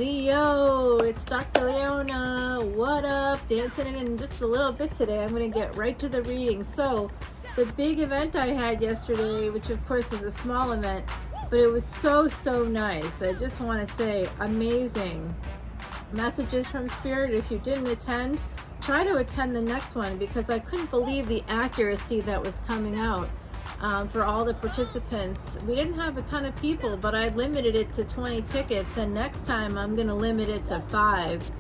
Leo, it's Dr. Leona. What up? Dancing in just a little bit today. I'm going to get right to the reading. So, the big event I had yesterday, which of course is a small event, but it was so nice. I just want to say amazing messages from Spirit. If you didn't attend, try to attend the next one because I couldn't believe the accuracy that was coming out. For all the participants. We didn't have a ton of people, but I limited it to 20 tickets, and next time I'm going to limit it to 5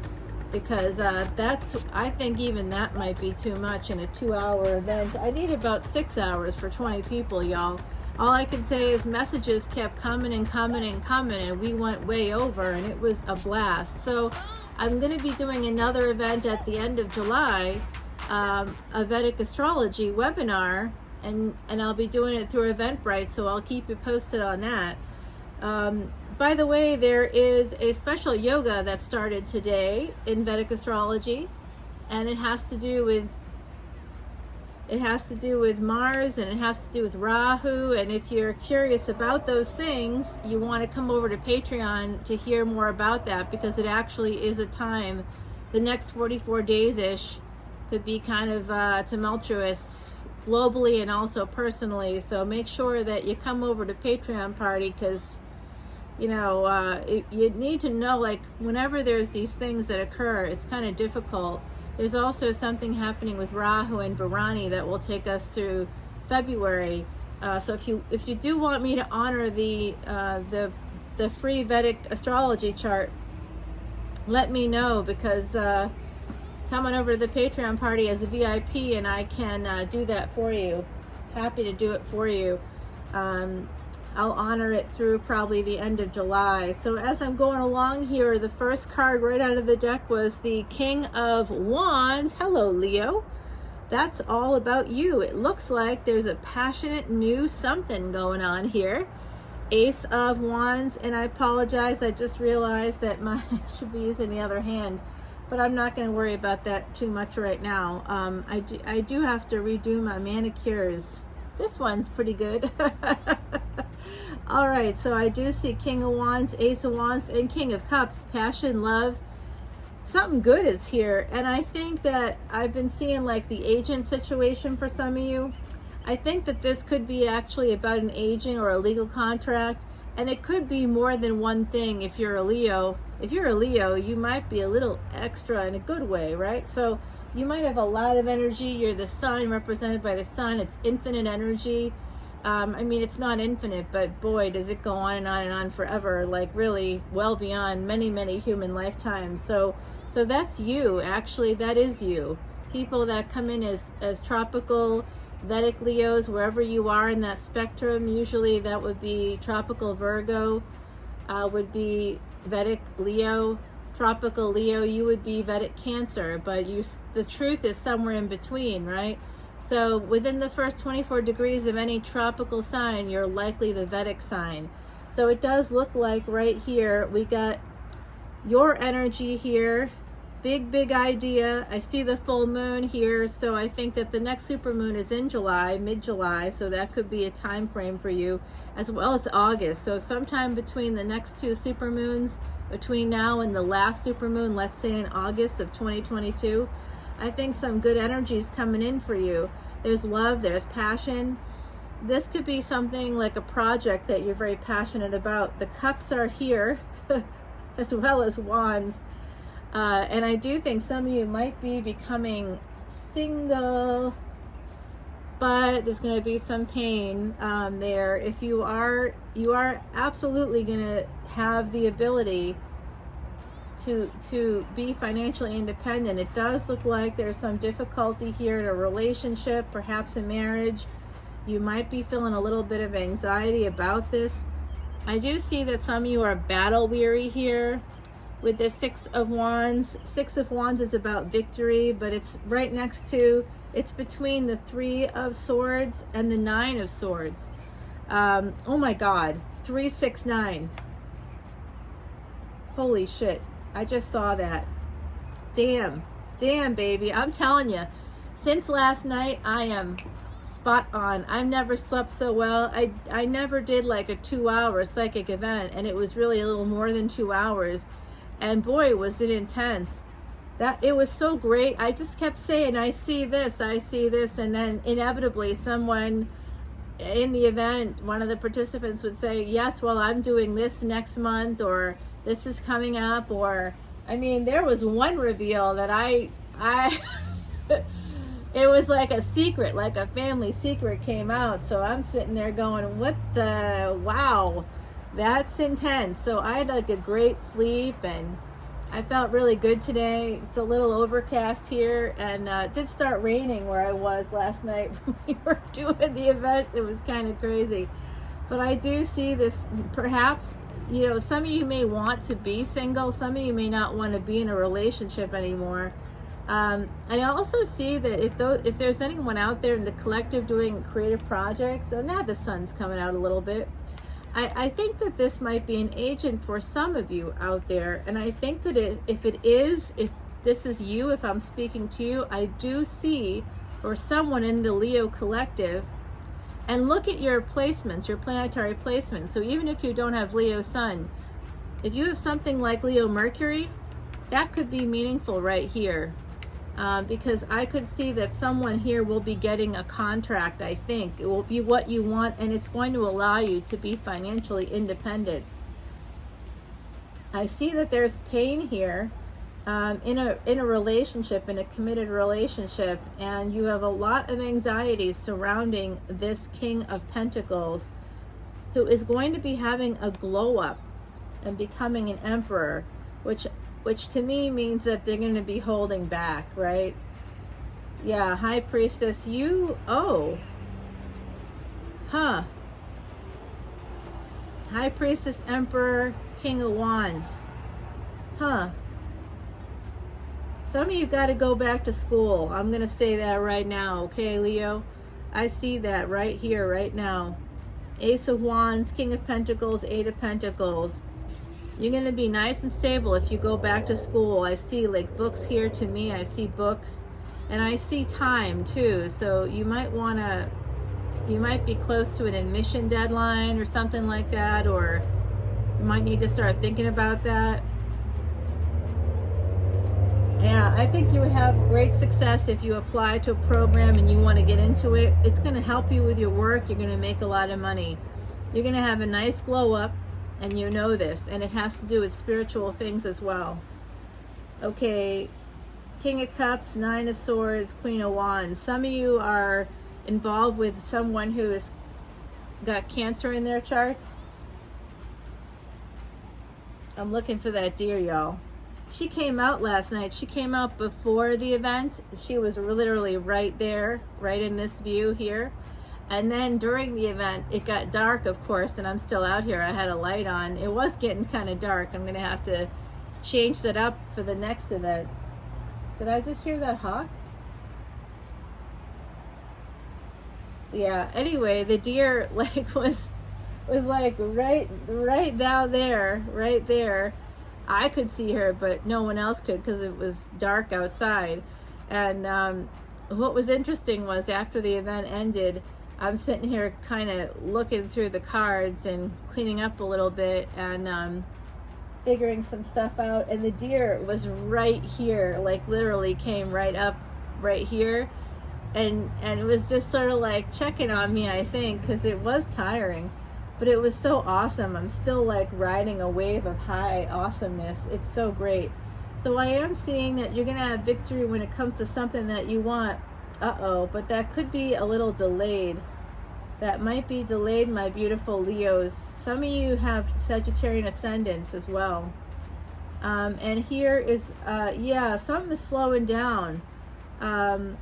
because I think even that might be too much in a 2-hour event. I need about 6 hours for 20 people, y'all. All I can say is messages kept coming and we went way over, and it was a blast. So I'm going to be doing another event at the end of July, a Vedic Astrology webinar, and I'll be doing it through Eventbrite, so I'll keep you posted on that. By the way, there is a special yoga that started today in Vedic Astrology, and it has to do with Mars, and it has to do with Rahu. And if you're curious about those things, you want to come over to Patreon to hear more about that, because it actually is a time, the next 44 days-ish could be kind of tumultuous globally and also personally. So make sure that you come over to Patreon party, because you need to know, like, whenever there's these things that occur, it's kind of difficult. There's also something happening with Rahu and Bharani that will take us through February. So if you do want me to honor the free Vedic astrology chart, let me know, because come on over to the Patreon party as a VIP and I can do that for you. Happy to do it for you. I'll honor it through probably the end of July. So as I'm going along here, the first card right out of the deck was the King of Wands. Hello, Leo. That's all about you. It looks like there's a passionate new something going on here. Ace of Wands, and I apologize, I just realized that I should be using the other hand, but I'm not going to worry about that too much right now. I do have to redo my manicures. This one's pretty good. All right, so I do see King of Wands, Ace of Wands, and King of Cups. Passion, love, something good is here. And I think that I've been seeing like the agent situation for some of you. I think that this could be actually about an agent or a legal contract, and it could be more than one thing. If you're a Leo, you might be a little extra in a good way, right? So you might have a lot of energy. You're the sun, represented by the sun. It's infinite energy. I mean, it's not infinite, but boy, does it go on and on and on forever, like really well beyond many human lifetimes. So that's you. Actually, that is you. People that come in as tropical Vedic Leos, wherever you are in that spectrum, usually that would be tropical Virgo, would be Vedic Leo. Tropical Leo, you would be Vedic Cancer, but the truth is somewhere in between, right? So within the first 24 degrees of any tropical sign, you're likely the Vedic sign. So it does look like right here, we got your energy here. Big idea. I see the full moon here, so I think that the next supermoon is in July, mid-July, so that could be a time frame for you, as well as August. So sometime between the next two supermoons, between now and the last supermoon, let's say in August of 2022, I think some good energy is coming in for you. There's love, there's passion. This could be something like a project that you're very passionate about. The cups are here, as well as wands. And I do think some of you might be becoming single, but there's going to be some pain there. If you are absolutely going to have the ability to be financially independent. It does look like there's some difficulty here in a relationship, perhaps a marriage. You might be feeling a little bit of anxiety about this. I do see that some of you are battle weary here with the Six of Wands. Six of Wands is about victory, but it's right next to, it's between the Three of Swords and the Nine of Swords. Oh my God, 369. Holy shit, I just saw that. Damn, baby, I'm telling you, since last night, I am spot on. I've never slept so well. I never did like a 2-hour psychic event, and it was really a little more than 2 hours. And boy, was it intense. That it was so great. I just kept saying, I see this, and then inevitably someone in the event, one of the participants would say, yes, well, I'm doing this next month, or this is coming up, or I mean, there was one reveal that I it was like a secret, like a family secret came out. So I'm sitting there going, what the, wow, that's intense. So I had like a great sleep, and I felt really good today. It's a little overcast here, and it did start raining where I was last night when we were doing the event. It was kind of crazy. But I do see this, perhaps, you know, some of you may want to be single. Some of you may not want to be in a relationship anymore. I also see that if there's anyone out there in the collective doing creative projects, so now the sun's coming out a little bit, I think that this might be an agent for some of you out there. And I think that if this is you, if I'm speaking to you, I do see, or someone in the Leo collective, and look at your placements, your planetary placements. So even if you don't have Leo sun, if you have something like Leo Mercury, that could be meaningful right here. Because I could see that someone here will be getting a contract. I think it will be what you want, and it's going to allow you to be financially independent. I see that there's pain here in a relationship, in a committed relationship, and you have a lot of anxiety surrounding this King of Pentacles, who is going to be having a glow up and becoming an emperor, which to me means that they're going to be holding back, right? Yeah, High Priestess, High Priestess, Emperor, King of Wands. Some of you got to go back to school. I'm going to say that right now, okay, Leo? I see that right here, right now. Ace of Wands, King of Pentacles, Eight of Pentacles. You're going to be nice and stable if you go back to school. I see like books here to me. I see books, and I see time too. So you might be close to an admission deadline or something like that, or you might need to start thinking about that. Yeah, I think you would have great success if you apply to a program and you want to get into it. It's going to help you with your work. You're going to make a lot of money. You're going to have a nice glow up. And you know this, and it has to do with spiritual things as well. Okay, King of Cups, Nine of Swords, Queen of Wands. Some of you are involved with someone who has got Cancer in their charts. I'm looking for that deer, y'all. She came out last night. She came out before the event. She was literally right there, right in this view here. And then during the event, it got dark, of course, and I'm still out here. I had a light on. It was getting kind of dark. I'm going to have to change that up for the next event. Did I just hear that hawk? Yeah, anyway, the deer like was like right down there, right there. I could see her, but no one else could because it was dark outside. And what was interesting was after the event ended, I'm sitting here kind of looking through the cards and cleaning up a little bit and figuring some stuff out, and the deer was right here, like literally came right up right here, and it was just sort of like checking on me, I think, because it was tiring, but it was so awesome. I'm still like riding a wave of high awesomeness. It's so great. So I am seeing that you're gonna have victory when it comes to something that you want. But that could be a little delayed. That might be delayed, my beautiful Leos. Some of you have Sagittarian ascendants as well. And here is, something is slowing down. And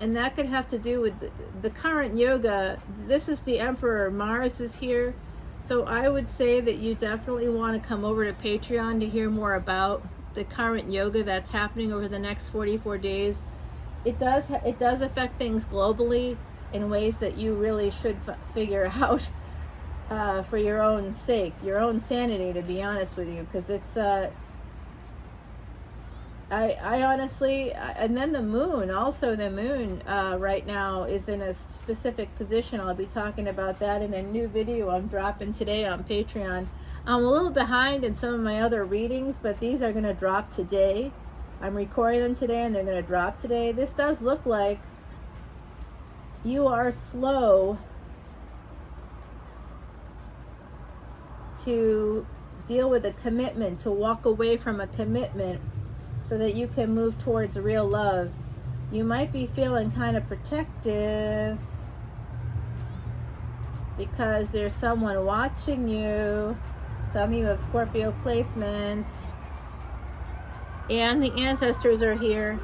that could have to do with the current yoga. This is the Emperor. Mars is here. So I would say that you definitely want to come over to Patreon to hear more about the current yoga that's happening over the next 44 days. It does affect things globally in ways that you really should figure out for your own sake, your own sanity, to be honest with you, because it's I honestly, and then the moon, also the moon right now is in a specific position. I'll be talking about that in a new video I'm dropping today on Patreon. I'm a little behind in some of my other readings, but these are going to drop today. I'm recording them today and they're going to drop today. This does look like you are slow to deal with a commitment, to walk away from a commitment so that you can move towards real love. You might be feeling kind of protective because there's someone watching you. Some of you have Scorpio placements. And the ancestors are here.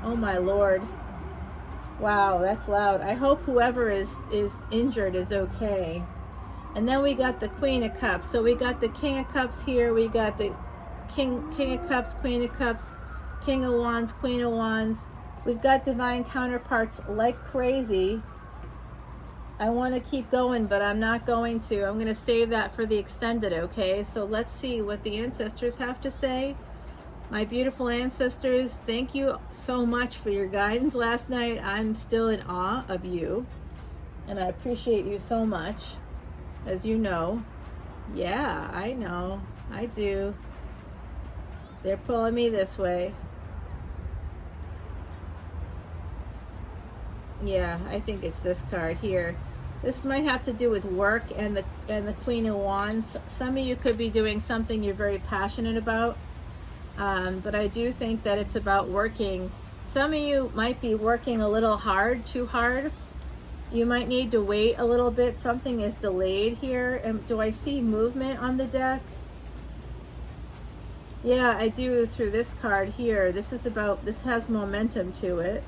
Oh my Lord. Wow, that's loud. I hope whoever is injured is okay. And then we got the Queen of Cups. So we got the King of Cups here. We got the King of Cups, Queen of Cups, King of Wands, Queen of Wands. We've got divine counterparts like crazy. I want to keep going, but I'm not going to. I'm going to save that for the extended, okay? So let's see what the ancestors have to say. My beautiful ancestors, thank you so much for your guidance last night. I'm still in awe of you, and I appreciate you so much, as you know. Yeah, I know. I do. They're pulling me this way. Yeah, I think it's this card here. This might have to do with work and the Queen of Wands. Some of you could be doing something you're very passionate about, but I do think that it's about working. Some of you might be working a little hard, too hard. You might need to wait a little bit. Something is delayed here. And do I see movement on the deck? Yeah, I do through this card here. This has momentum to it.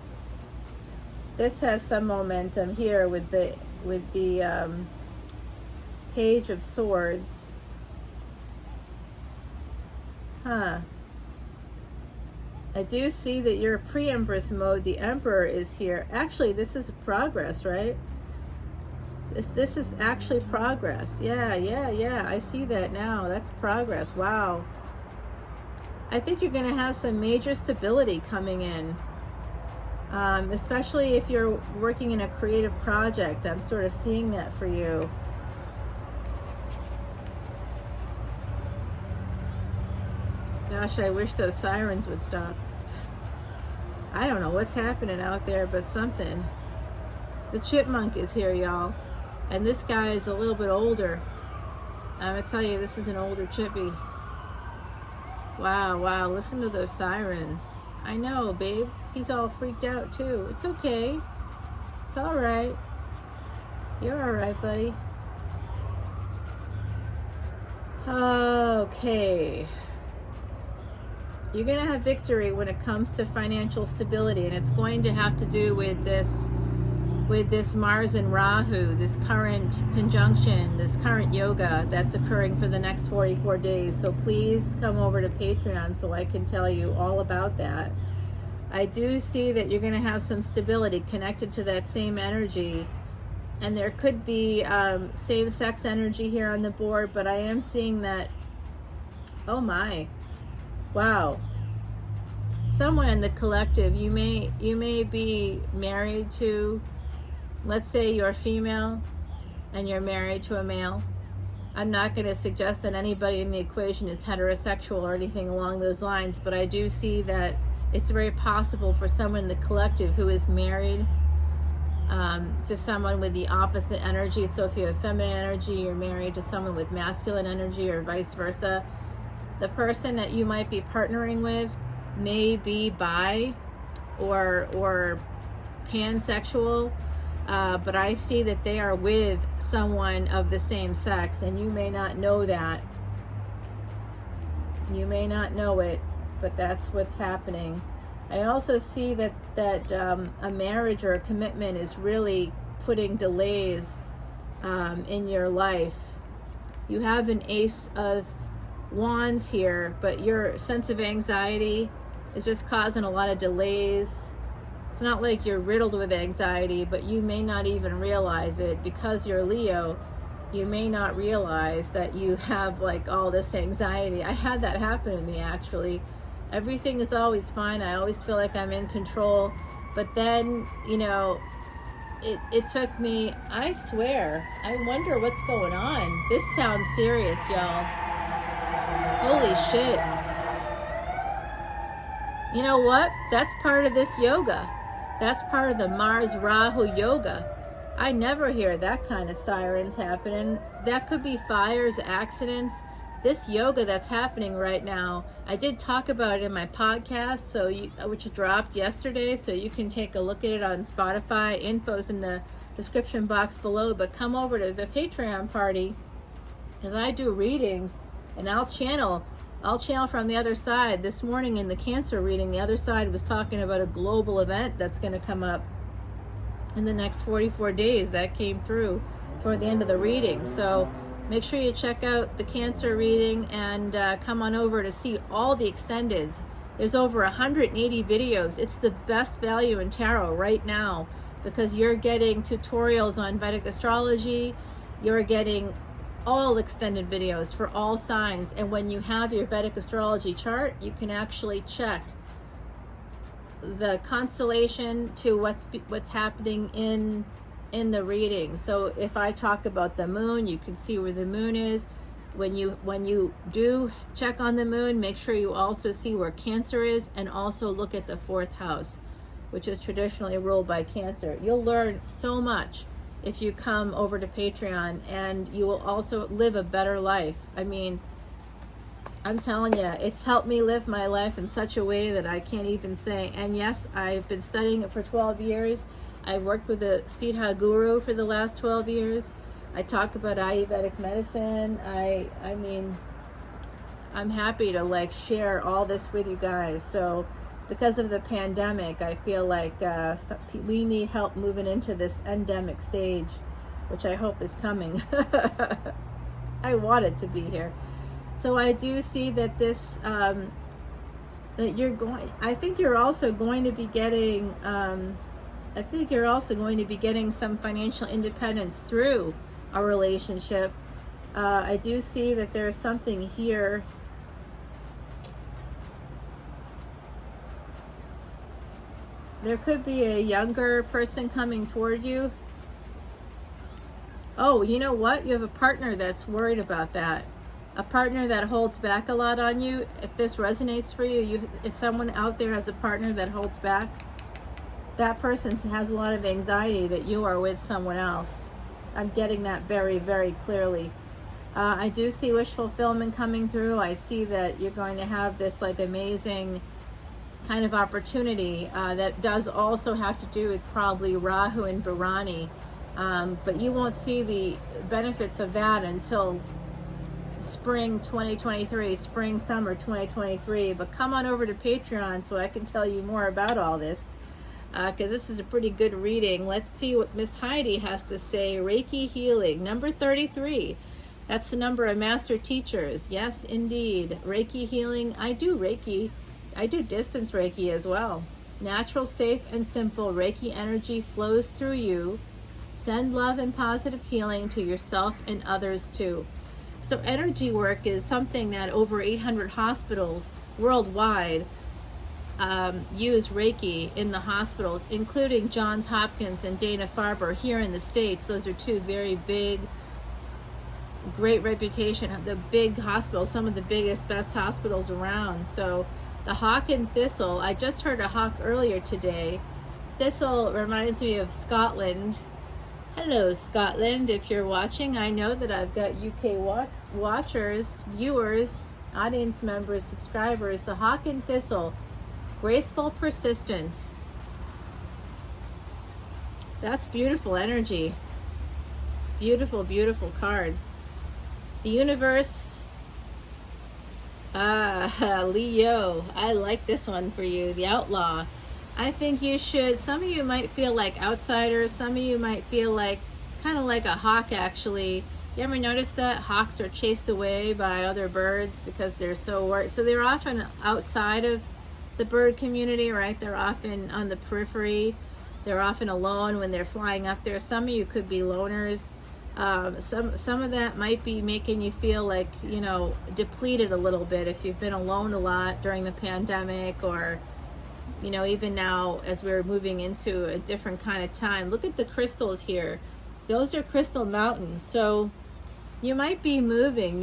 This has some momentum here with the Page of Swords. Huh. I do see that you're pre-Empress mode. The Emperor is here. Actually, this is progress, right? This is actually progress. Yeah. I see that now. That's progress. Wow. I think you're going to have some major stability coming in. Especially if you're working in a creative project. I'm sort of seeing that for you. Gosh, I wish those sirens would stop. I don't know what's happening out there, but something. The chipmunk is here, y'all. And this guy is a little bit older. I'm going to tell you, this is an older chippy. Wow, listen to those sirens. I know, babe. He's all freaked out, too. It's okay. It's all right. You're all right, buddy. Okay. You're going to have victory when it comes to financial stability, and it's going to have to do with this Mars and Rahu, this current conjunction, this current yoga that's occurring for the next 44 days. So please come over to Patreon so I can tell you all about that. I do see that you're going to have some stability connected to that same energy, and there could be same-sex energy here on the board, but I am seeing that, oh my, wow. Someone in the collective, you may be married to, let's say you're female and you're married to a male. I'm not going to suggest that anybody in the equation is heterosexual or anything along those lines, but I do see that it's very possible for someone in the collective who is married to someone with the opposite energy. So if you have feminine energy, you're married to someone with masculine energy, or vice versa. The person that you might be partnering with may be bi or pansexual, but I see that they are with someone of the same sex, and you may not know that. You may not know it, but that's what's happening. I also see that a marriage or a commitment is really putting delays in your life. You have an Ace of Wands here, but your sense of anxiety is just causing a lot of delays. It's not like you're riddled with anxiety, but you may not even realize it because you're Leo. You may not realize that you have like all this anxiety. I had that happen to me actually. Everything is always fine. I always feel like I'm in control. But then, you know, it took me, I swear, I wonder what's going on. This sounds serious, y'all. Holy shit. You know what? That's part of this yoga. That's part of the Mars Rahu yoga. I never hear that kind of sirens happening. That could be fires, accidents. This yoga that's happening right now, I did talk about it in my podcast, which dropped yesterday, so you can take a look at it on Spotify. Info's in the description box below, but come over to the Patreon party, because I do readings, and I'll channel from the other side. This morning in the Cancer reading, the other side was talking about a global event that's going to come up in the next 44 days. That came through toward the end of the reading. So make sure you check out the Cancer reading and come on over to see all the extendeds. There's over 180 videos. It's the best value in tarot right now, because you're getting tutorials on Vedic astrology. You're getting all extended videos for all signs. And when you have your Vedic astrology chart, you can actually check the constellation to what's happening in the reading. So if I talk about the moon, you can see where the moon is. When you do check on the moon, make sure you also see where Cancer is, and also look at the 4th house, which is traditionally ruled by Cancer. You'll learn so much if you come over to Patreon, and you will also live a better life. I mean, I'm telling you, it's helped me live my life in such a way that I can't even say. And yes, I've been studying it for 12 years. I've worked with a Siddha guru for the last 12 years. I talk about Ayurvedic medicine. I mean, I'm happy to share all this with you guys. So because of the pandemic, I feel like we need help moving into this endemic stage, which I hope is coming. I want it to be here. So I do see that this, that I think you're also going to be getting, some financial independence through a relationship. I do see that there's something here. There could be a younger person coming toward you. Oh, you know what? You have a partner that's worried about that. A partner that holds back a lot on you. If this resonates for you, if someone out there has a partner that holds back, that person has a lot of anxiety that you are with someone else. I'm getting that very, very clearly. I do see wish fulfillment coming through. I see that you're going to have this amazing kind of opportunity that does also have to do with probably Rahu and Bharani. But you won't see the benefits of that until spring 2023, summer 2023. But come on over to Patreon so I can tell you more about all this, because this is a pretty good reading. Let's see what Miss Heidi has to say. Reiki healing, number 33. That's the number of master teachers. Yes, indeed. Reiki healing. I do Reiki. I do distance Reiki as well. Natural, safe, and simple Reiki energy flows through you. Send love and positive healing to yourself and others too. So energy work is something that over 800 hospitals worldwide use Reiki in the hospitals, including Johns Hopkins and Dana-Farber here in the States. Those are two very big, great reputation, the big hospitals, some of the biggest, best hospitals around. So the hawk and thistle, I just heard a hawk earlier today. Thistle reminds me of Scotland. Hello, Scotland, if you're watching. I know that I've got UK watchers, viewers, audience members, subscribers. The hawk and thistle, graceful persistence. That's beautiful energy. Beautiful, beautiful card. The universe. Leo. I like this one for you. The outlaw. I think you should, some of you might feel like outsiders. Some of you might feel like, kind of like a hawk actually. You ever notice that? Hawks are chased away by other birds because they're so worried. So they're often outside of the bird community, right? They're often on the periphery. They're often alone when they're flying up there. Some of you could be loners. Some of that might be making you feel like, you know, depleted a little bit if you've been alone a lot during the pandemic, or, you know, even now as we're moving into a different kind of time. Look at the crystals here. Those are crystal mountains. So you might be moving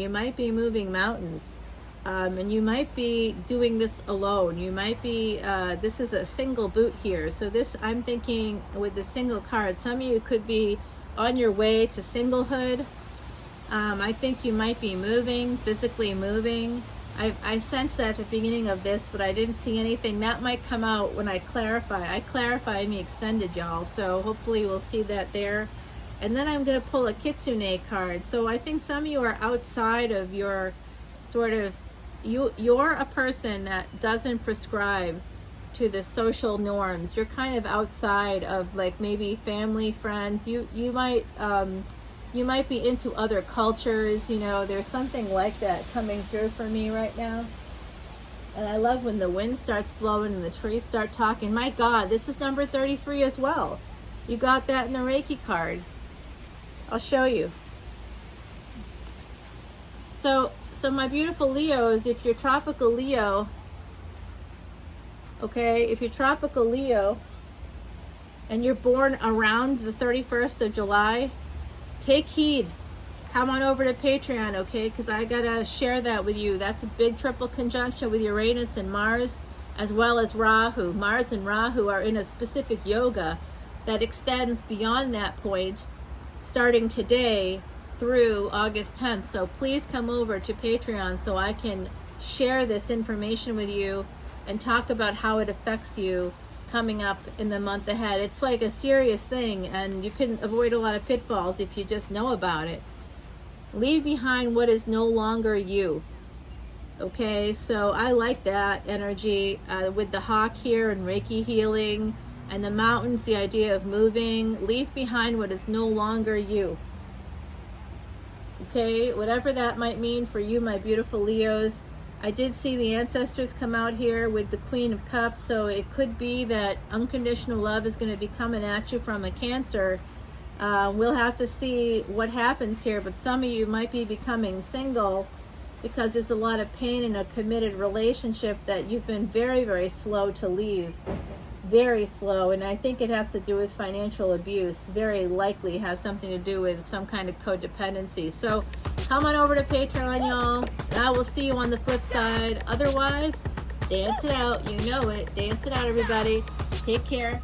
mountains. And you might be doing this alone. You might be, this is a single boot here. So this, I'm thinking with the single card, some of you could be on your way to singlehood. I think you might be moving, physically moving. I sensed that at the beginning of this, but I didn't see anything. That might come out when I clarify. I clarify in the extended, y'all. So hopefully we'll see that there. And then I'm going to pull a Kitsune card. So I think some of you are outside of your sort of, you're a person that doesn't prescribe to the social norms. You're kind of outside of, like, maybe family, friends. You might be into other cultures. You know, there's something like that coming through for me right now. And I love when the wind starts blowing and the trees start talking. My God, this is number 33 as well. You got that in the Reiki card. I'll show you. So my beautiful Leos, if you're tropical Leo, okay, if you're tropical Leo and you're born around the 31st of July, take heed. Come on over to Patreon, okay, because I gotta share that with you. That's a big triple conjunction with Uranus and Mars, as well as Rahu. Mars and Rahu are in a specific yoga that extends beyond that point, starting today through August 10th. So please come over to Patreon so I can share this information with you and talk about how it affects you coming up in the month ahead. It's like a serious thing, and you can avoid a lot of pitfalls if you just know about it. Leave behind what is no longer you. Okay, so I like that energy with the hawk here and Reiki healing and the mountains, the idea of moving. Leave behind what is no longer you. Okay, whatever that might mean for you, my beautiful Leos. I did see the ancestors come out here with the Queen of Cups, so it could be that unconditional love is going to be coming at you from a Cancer. We'll have to see what happens here, but some of you might be becoming single because there's a lot of pain in a committed relationship that you've been very, very slow to leave. Very slow, and I think it has to do with financial abuse. Very likely has something to do with some kind of codependency. So come on over to Patreon, y'all. I will see you on the flip side. Otherwise, dance it out. You know it. Dance it out, everybody. Take care.